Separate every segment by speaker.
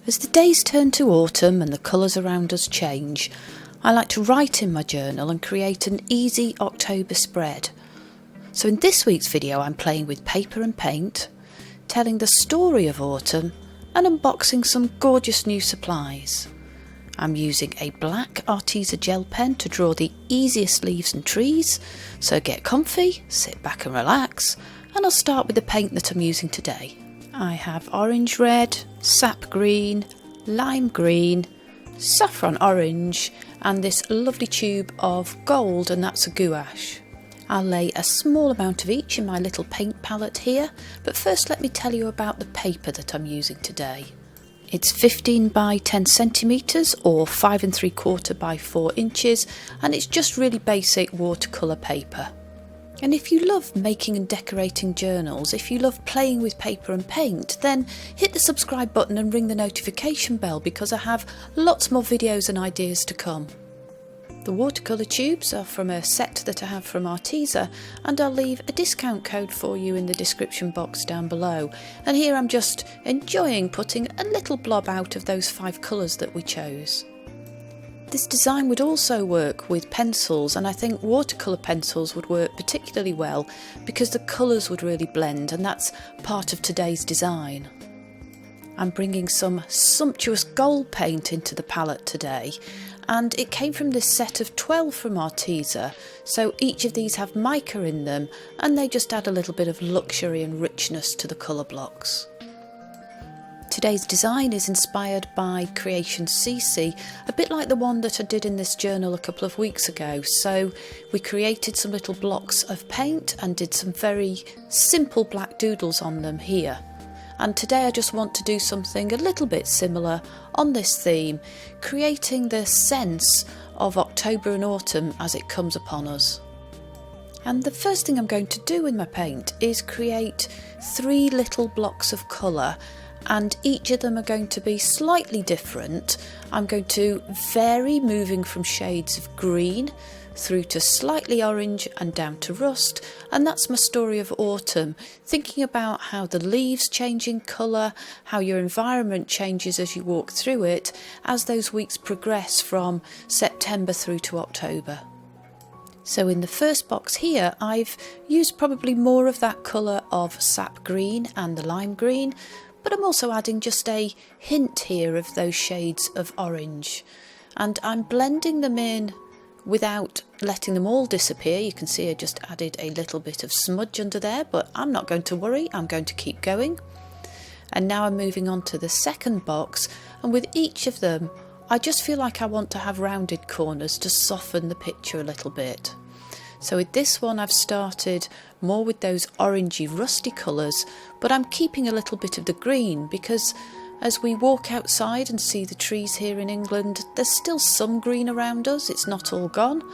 Speaker 1: As the days turn to autumn and the colours around us change, I like to write in my journal and create an easy October spread. So in this week's video I'm playing with paper and paint, telling the story of autumn and unboxing some gorgeous new supplies. I'm using a black Arteza gel pen to draw the easiest leaves and trees, so get comfy, sit back and relax, and I'll start with the paint that I'm using today. I have orange red, sap green, lime green, saffron orange and this lovely tube of gold, and that's a gouache. I'll lay a small amount of each in my little paint palette here, but first let me tell you about the paper that I'm using today. It's 15 by 10 centimetres or 5 3/4 by 4 inches, and it's just really basic watercolour paper. And if you love making and decorating journals, if you love playing with paper and paint, then hit the subscribe button and ring the notification bell because I have lots more videos and ideas to come. The watercolour tubes are from a set that I have from Arteza, and I'll leave a discount code for you in the description box down below. And here I'm just enjoying putting a little blob out of those 5 colours that we chose. This design would also work with pencils, and I think watercolour pencils would work particularly well because the colours would really blend, and that's part of today's design. I'm bringing some sumptuous gold paint into the palette today, and it came from this set of 12 from Arteza, so each of these have mica in them and they just add a little bit of luxury and richness to the colour blocks. Today's design is inspired by Creation CC, a bit like the one that I did in this journal a couple of weeks ago. So we created some little blocks of paint and did some very simple black doodles on them here. And today I just want to do something a little bit similar on this theme, creating the sense of October and autumn as it comes upon us. And the first thing I'm going to do with my paint is create 3 little blocks of colour, and each of them are going to be slightly different. I'm going to vary, moving from shades of green through to slightly orange and down to rust, and that's my story of autumn, thinking about how the leaves change in colour, how your environment changes as you walk through it, as those weeks progress from September through to October. So in the first box here I've used probably more of that colour of sap green and the lime green, but I'm also adding just a hint here of those shades of orange, and I'm blending them in without letting them all disappear. You can see I just added a little bit of smudge under there, but I'm not going to worry, I'm going to keep going. And now I'm moving on to the second box, and with each of them I just feel like I want to have rounded corners to soften the picture a little bit. So with this one I've started more with those orangey rusty colours, but I'm keeping a little bit of the green because as we walk outside and see the trees here in England, there's still some green around us, it's not all gone,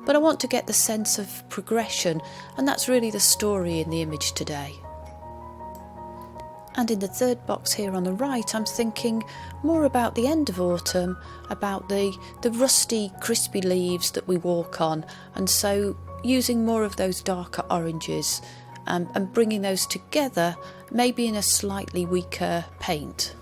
Speaker 1: but I want to get the sense of progression, and that's really the story in the image today. And in the third box here on the right I'm thinking more about the end of autumn, about the rusty crispy leaves that we walk on, and so using more of those darker oranges and bringing those together maybe in a slightly weaker paint.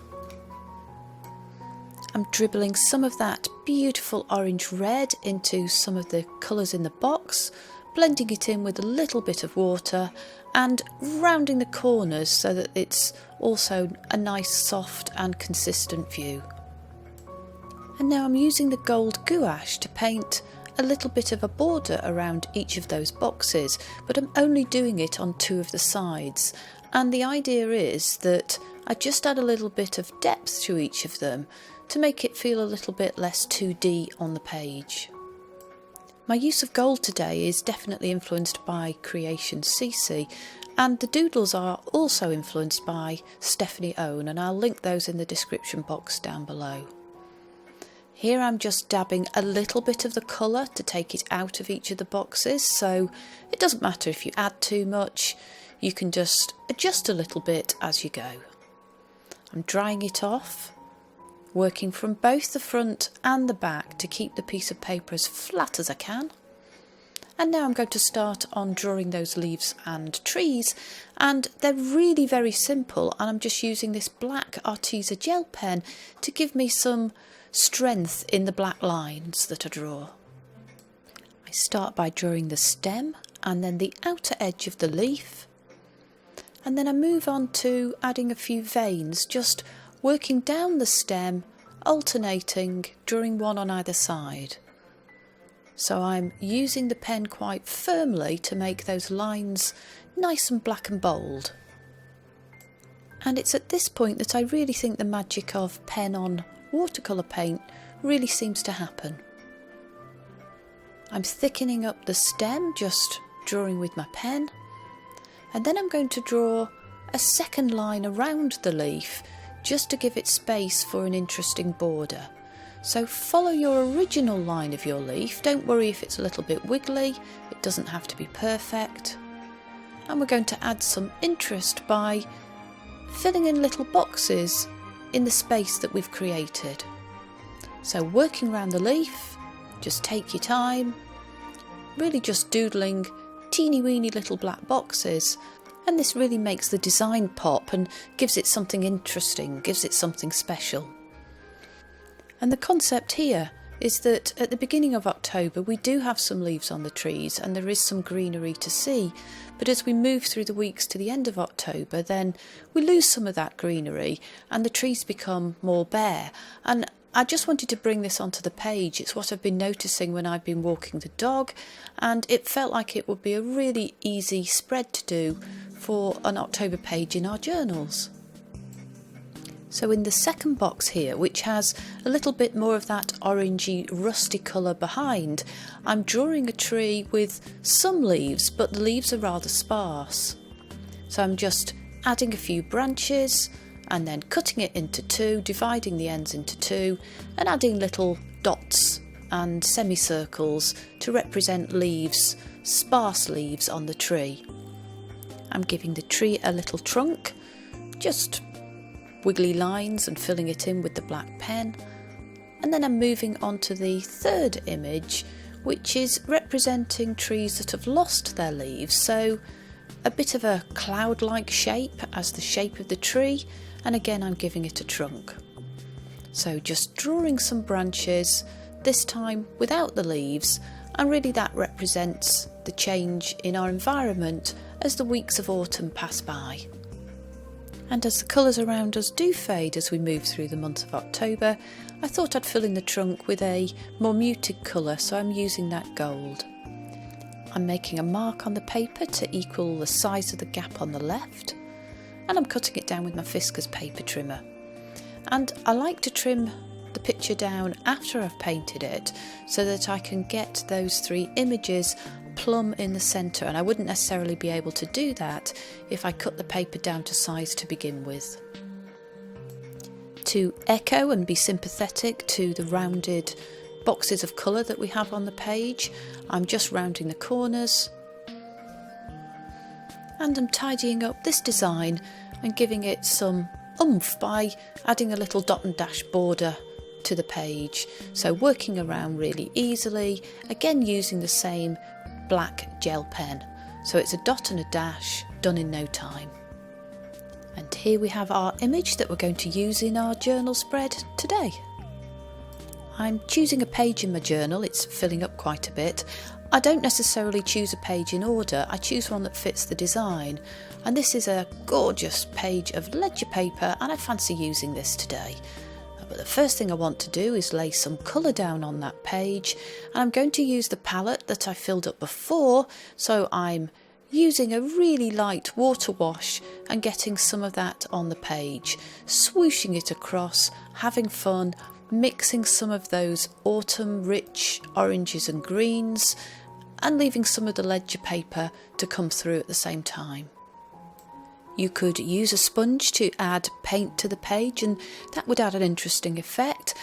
Speaker 1: I'm dribbling some of that beautiful orange red into some of the colours in the box, blending it in with a little bit of water and rounding the corners so that it's also a nice soft and consistent view. And now I'm using the gold gouache to paint a little bit of a border around each of those boxes, but I'm only doing it on 2 of the sides, and the idea is that I just add a little bit of depth to each of them to make it feel a little bit less 2D on the page. My use of gold today is definitely influenced by Creation CC, and the doodles are also influenced by Stephanie Owen, and I'll link those in the description box down below. Here I'm just dabbing a little bit of the colour to take it out of each of the boxes, so it doesn't matter if you add too much, you can just adjust a little bit as you go. I'm drying it off, working from both the front and the back to keep the piece of paper as flat as I can, And now I'm going to start on drawing those leaves and trees, and they're really very simple, and I'm just using this black Arteza gel pen to give me some strength in the black lines that I draw. I start by drawing the stem and then the outer edge of the leaf, and then I move on to adding a few veins, just working down the stem, alternating, drawing one on either side. So I'm using the pen quite firmly to make those lines nice and black and bold. And it's at this point that I really think the magic of pen on watercolour paint really seems to happen. I'm thickening up the stem, just drawing with my pen, and then I'm going to draw a second line around the leaf just to give it space for an interesting border. So follow your original line of your leaf, don't worry if it's a little bit wiggly, it doesn't have to be perfect. And we're going to add some interest by filling in little boxes in the space that we've created. So working around the leaf, just take your time, really just doodling teeny weeny little black boxes, and this really makes the design pop and gives it something interesting, gives it something special. And the concept here is that at the beginning of October we do have some leaves on the trees and there is some greenery to see, but as we move through the weeks to the end of October, then we lose some of that greenery and the trees become more bare. And I just wanted to bring this onto the page. It's what I've been noticing when I've been walking the dog, and it felt like it would be a really easy spread to do for an October page in our journals. So in the second box here, which has a little bit more of that orangey rusty colour behind, I'm drawing a tree with some leaves, but the leaves are rather sparse. So I'm just adding a few branches and then cutting it into two, dividing the ends into two, and adding little dots and semicircles to represent leaves, sparse leaves on the tree. I'm giving the tree a little trunk, just wiggly lines and filling it in with the black pen, and then I'm moving on to the third image, which is representing trees that have lost their leaves, so a bit of a cloud-like shape as the shape of the tree, and again I'm giving it a trunk. So just drawing some branches, this time without the leaves, and really that represents the change in our environment as the weeks of autumn pass by. And as the colours around us do fade as we move through the month of October, I thought I'd fill in the trunk with a more muted colour, so I'm using that gold. I'm making a mark on the paper to equal the size of the gap on the left, and I'm cutting it down with my Fiskars paper trimmer. And I like to trim the picture down after I've painted it so that I can get those three images plumb in the centre, and I wouldn't necessarily be able to do that if I cut the paper down to size to begin with. To echo and be sympathetic to the rounded boxes of colour that we have on the page, I'm just rounding the corners, and I'm tidying up this design and giving it some oomph by adding a little dot and dash border to the page, so working around really easily, again using the same black gel pen, so it's a dot and a dash done in no time. And here we have our image that we're going to use in our journal spread today. I'm choosing a page in my journal, it's filling up quite a bit. I don't necessarily choose a page in order, I choose one that fits the design, and this is a gorgeous page of ledger paper and I fancy using this today. But the first thing I want to do is lay some colour down on that page, and I'm going to use the palette that I filled up before, so I'm using a really light water wash and getting some of that on the page, swooshing it across, having fun, mixing some of those autumn rich oranges and greens and leaving some of the ledger paper to come through at the same time. You could use a sponge to add paint to the page and that would add an interesting effect,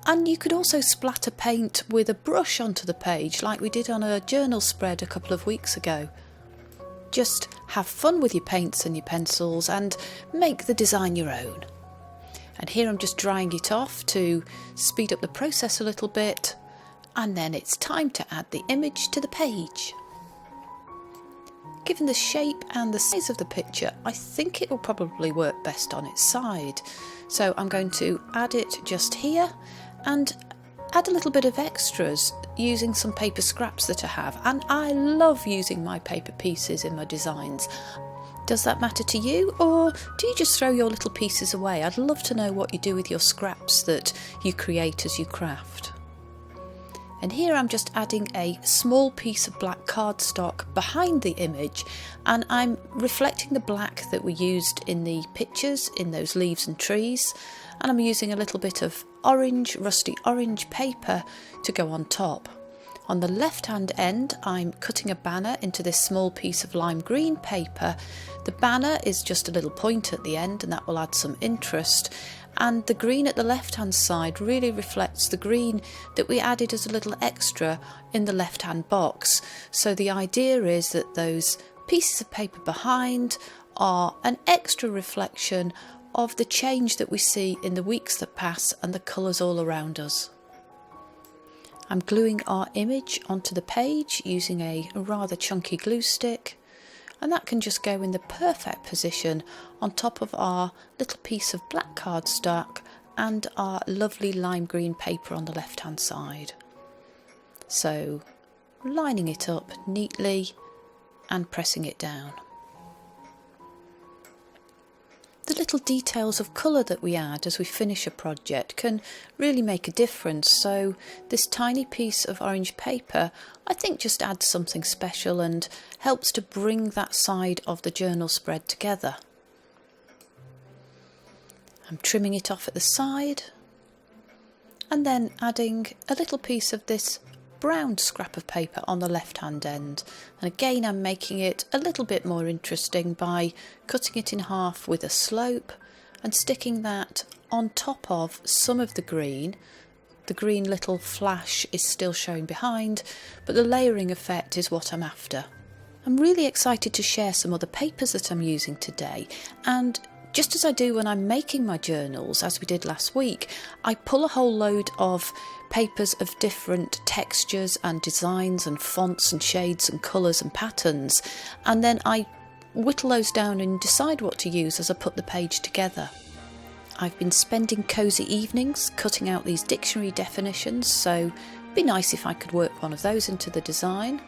Speaker 1: and you could also splatter paint with a brush onto the page like we did on a journal spread a couple of weeks ago. Just have fun with your paints and your pencils and make the design your own. And here I'm just drying it off to speed up the process a little bit, and then it's time to add the image to the page. given the shape and the size of the picture, I think it will probably work best on its side. So I'm going to add it just here and add a little bit of extras using some paper scraps that I have. And I love using my paper pieces in my designs. Does that matter to you, or do you just throw your little pieces away? I'd love to know what you do with your scraps that you create as you craft. And here I'm just adding a small piece of black cardstock behind the image, and I'm reflecting the black that we used in the pictures, in those leaves and trees, and I'm using a little bit of orange, rusty orange paper to go on top. On the left hand end, I'm cutting a banner into this small piece of lime green paper. The banner is just a little point at the end, and that will add some interest. And the green at the left hand side really reflects the green that we added as a little extra in the left hand box. So the idea is that those pieces of paper behind are an extra reflection of the change that we see in the weeks that pass and the colours all around us. I'm gluing our image onto the page using a rather chunky glue stick, and that can just go in the perfect position on top of our little piece of black cardstock and our lovely lime green paper on the left hand side. So lining it up neatly and pressing it down. The little details of colour that we add as we finish a project can really make a difference, so this tiny piece of orange paper I think just adds something special and helps to bring that side of the journal spread together. I'm trimming it off at the side and then adding a little piece of this brown scrap of paper on the left hand end, and again I'm making it a little bit more interesting by cutting it in half with a slope and sticking that on top of some of the green. The green little flash is still showing behind, but the layering effect is what I'm after. I'm really excited to share some other papers that I'm using today, and just as I do when I'm making my journals, as we did last week, I pull a whole load of papers of different textures and designs and fonts and shades and colours and patterns, and then I whittle those down and decide what to use as I put the page together. I've been spending cosy evenings cutting out these dictionary definitions, so it'd be nice if I could work one of those into the design.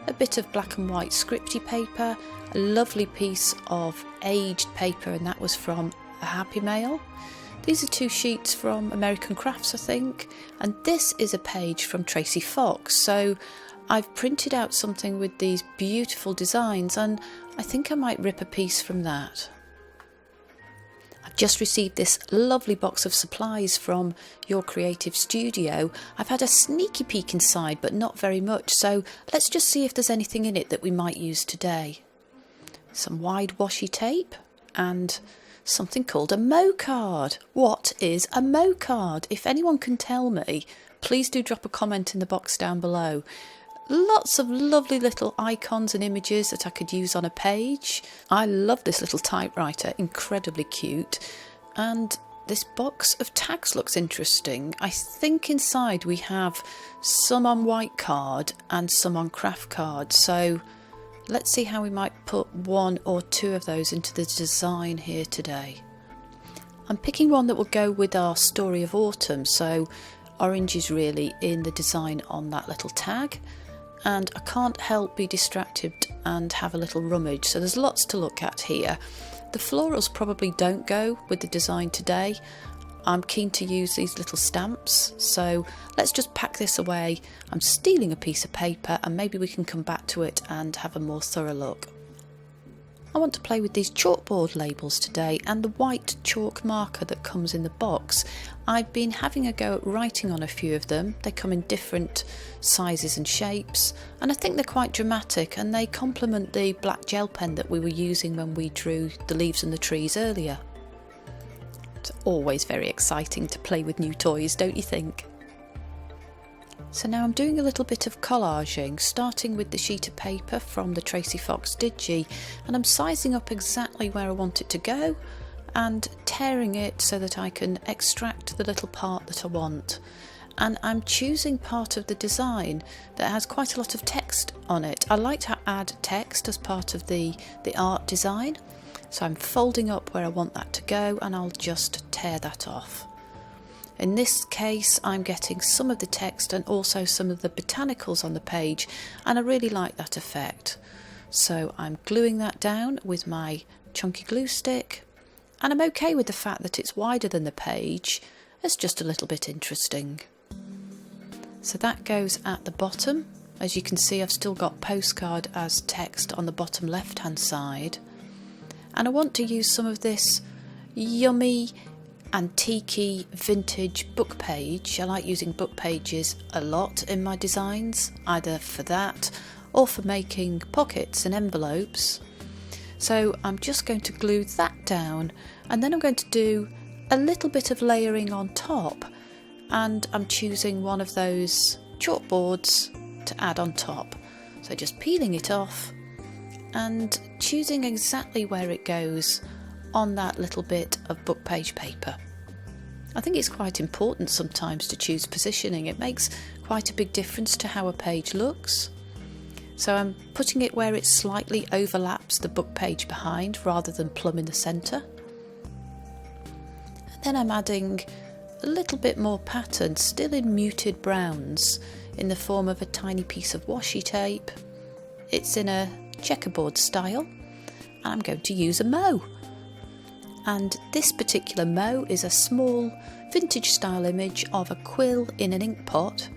Speaker 1: A bit of black and white scripty paper, a lovely piece of aged paper, and that was from a Happy Mail. These are 2 sheets from American Crafts, I think, and this is a page from Tracy Fox. So I've printed out something with these beautiful designs, and I think I might rip a piece from that. I've just received this lovely box of supplies from Your Creative Studio. I've had a sneaky peek inside, but not very much, so let's just see if there's anything in it that we might use today. Some wide washi tape and something called a Mo card. What is a Mo card? If anyone can tell me, please do drop a comment in the box down below. Lots of lovely little icons and images that I could use on a page. I love this little typewriter, incredibly cute. And this box of tags looks interesting. I think inside we have some on white card and some on craft card. So let's see how we might put 1 or 2 of those into the design here today. I'm picking one that will go with our story of autumn. So orange is really in the design on that little tag. And I can't help be distracted and have a little rummage, so there's lots to look at here. The florals probably don't go with the design today. I'm keen to use these little stamps, so let's just pack this away. I'm stealing a piece of paper and maybe we can come back to it and have a more thorough look. I want to play with these chalkboard labels today and the white chalk marker that comes in the box. I've been having a go at writing on a few of them. They come in different sizes and shapes, and I think they're quite dramatic, and they complement the black gel pen that we were using when we drew the leaves and the trees earlier. It's always very exciting to play with new toys, don't you think? So now I'm doing a little bit of collaging, starting with the sheet of paper from the Tracy Fox Digi, and I'm sizing up exactly where I want it to go and tearing it so that I can extract the little part that I want. and I'm choosing part of the design that has quite a lot of text on it. I like to add text as part of the art design, so I'm folding up where I want that to go and I'll just tear that off. In this case I'm getting some of the text and also some of the botanicals on the page, and I really like that effect. So I'm gluing that down with my chunky glue stick, and I'm okay with the fact that it's wider than the page. It's just a little bit interesting. So that goes at the bottom. As you can see, I've still got postcard as text on the bottom left hand side, and I want to use some of this yummy antique vintage book page. I like using book pages a lot in my designs, either for that or for making pockets and envelopes. So I'm just going to glue that down, and then I'm going to do a little bit of layering on top, and I'm choosing one of those chalkboards to add on top. So just peeling it off and choosing exactly where it goes on that little bit of book page paper. I think it's quite important sometimes to choose positioning. It makes quite a big difference to how a page looks. So I'm putting it where it slightly overlaps the book page behind rather than plumb in the centre. And then I'm adding a little bit more pattern, still in muted browns, in the form of a tiny piece of washi tape. It's in a checkerboard style, and I'm going to use a mo. And this particular mo is a small vintage style image of a quill in an ink pot.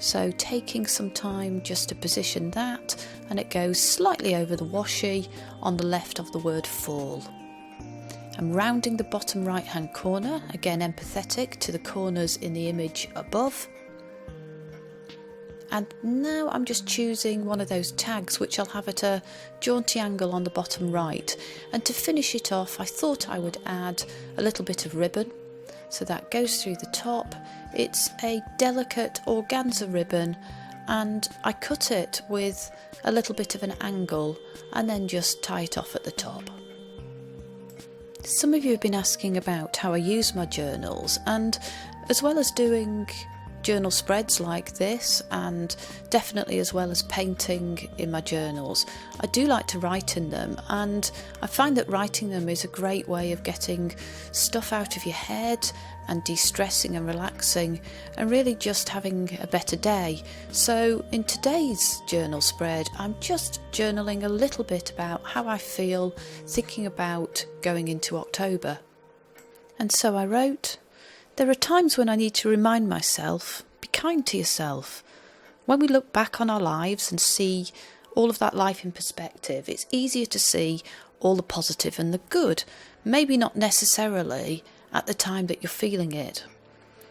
Speaker 1: So taking some time just to position that, and it goes slightly over the washi on the left of the word fall. I'm rounding the bottom right hand corner, again empathetic to the corners in the image above. And now I'm just choosing one of those tags which I'll have at a jaunty angle on the bottom right. And to finish it off, I thought I would add a little bit of ribbon. So that goes through the top. It's a delicate organza ribbon, and I cut it with a little bit of an angle and then just tie it off at the top. Some of you have been asking about how I use my journals, and as well as doing journal spreads like this, and definitely as well as painting in my journals, I do like to write in them, and I find that writing them is a great way of getting stuff out of your head and de-stressing and relaxing and really just having a better day. So in today's journal spread, I'm just journaling a little bit about how I feel thinking about going into October. And so I wrote, "There are times when I need to remind myself, be kind to yourself. When we look back on our lives and see all of that life in perspective, it's easier to see all the positive and the good, maybe not necessarily at the time that you're feeling it."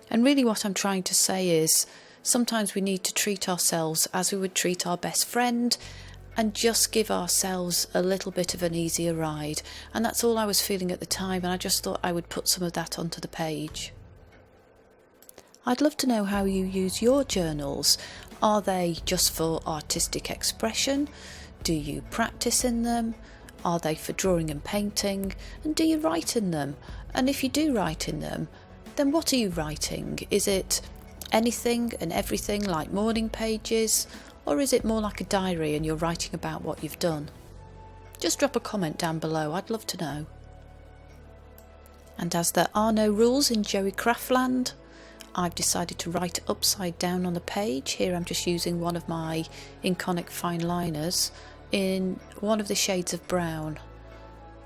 Speaker 1: And really what I'm trying to say is, sometimes we need to treat ourselves as we would treat our best friend and just give ourselves a little bit of an easier ride. And that's all I was feeling at the time, and I just thought I would put some of that onto the page. I'd love to know how you use your journals. Are they just for artistic expression? Do you practice in them? Are they for drawing and painting? And do you write in them? And if you do write in them, then what are you writing? Is it anything and everything like morning pages? Or is it more like a diary and you're writing about what you've done? Just drop a comment down below, I'd love to know. And as there are no rules in Joey Craftland, I've decided to write upside down on the page. Here I'm just using one of my Inkonic fine liners in one of the shades of brown.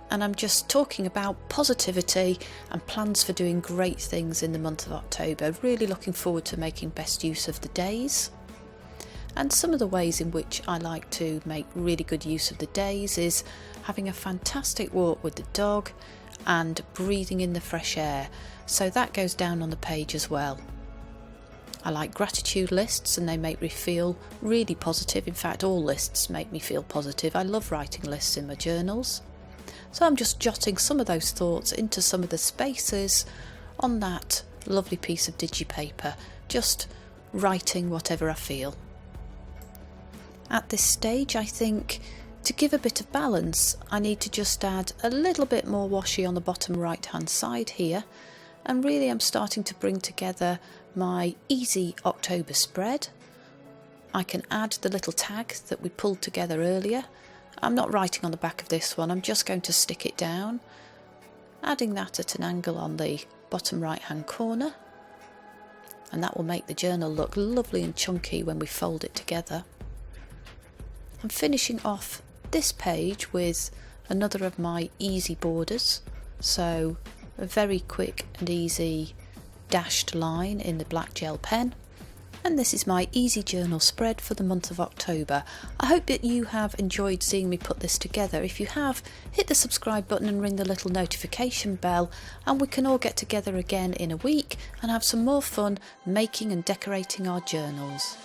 Speaker 1: And I'm just talking about positivity and plans for doing great things in the month of October. Really looking forward to making best use of the days. And some of the ways in which I like to make really good use of the days is having a fantastic walk with the dog and breathing in the fresh air. So that goes down on the page as well. I like gratitude lists, and they make me feel really positive. In fact, all lists make me feel positive. I love writing lists in my journals. So I'm just jotting some of those thoughts into some of the spaces on that lovely piece of digipaper, just writing whatever I feel. At this stage, I think to give a bit of balance, I need to just add a little bit more washi on the bottom right hand side here, and really I'm starting to bring together my easy October spread. I can add the little tag that we pulled together earlier. I'm not writing on the back of this one, I'm just going to stick it down, adding that at an angle on the bottom right hand corner, and that will make the journal look lovely and chunky when we fold it together. I'm finishing off this page with another of my easy borders, so a very quick and easy dashed line in the black gel pen. And this is my easy journal spread for the month of October. I hope that you have enjoyed seeing me put this together. If you have, hit the subscribe button and ring the little notification bell, and we can all get together again in a week and have some more fun making and decorating our journals.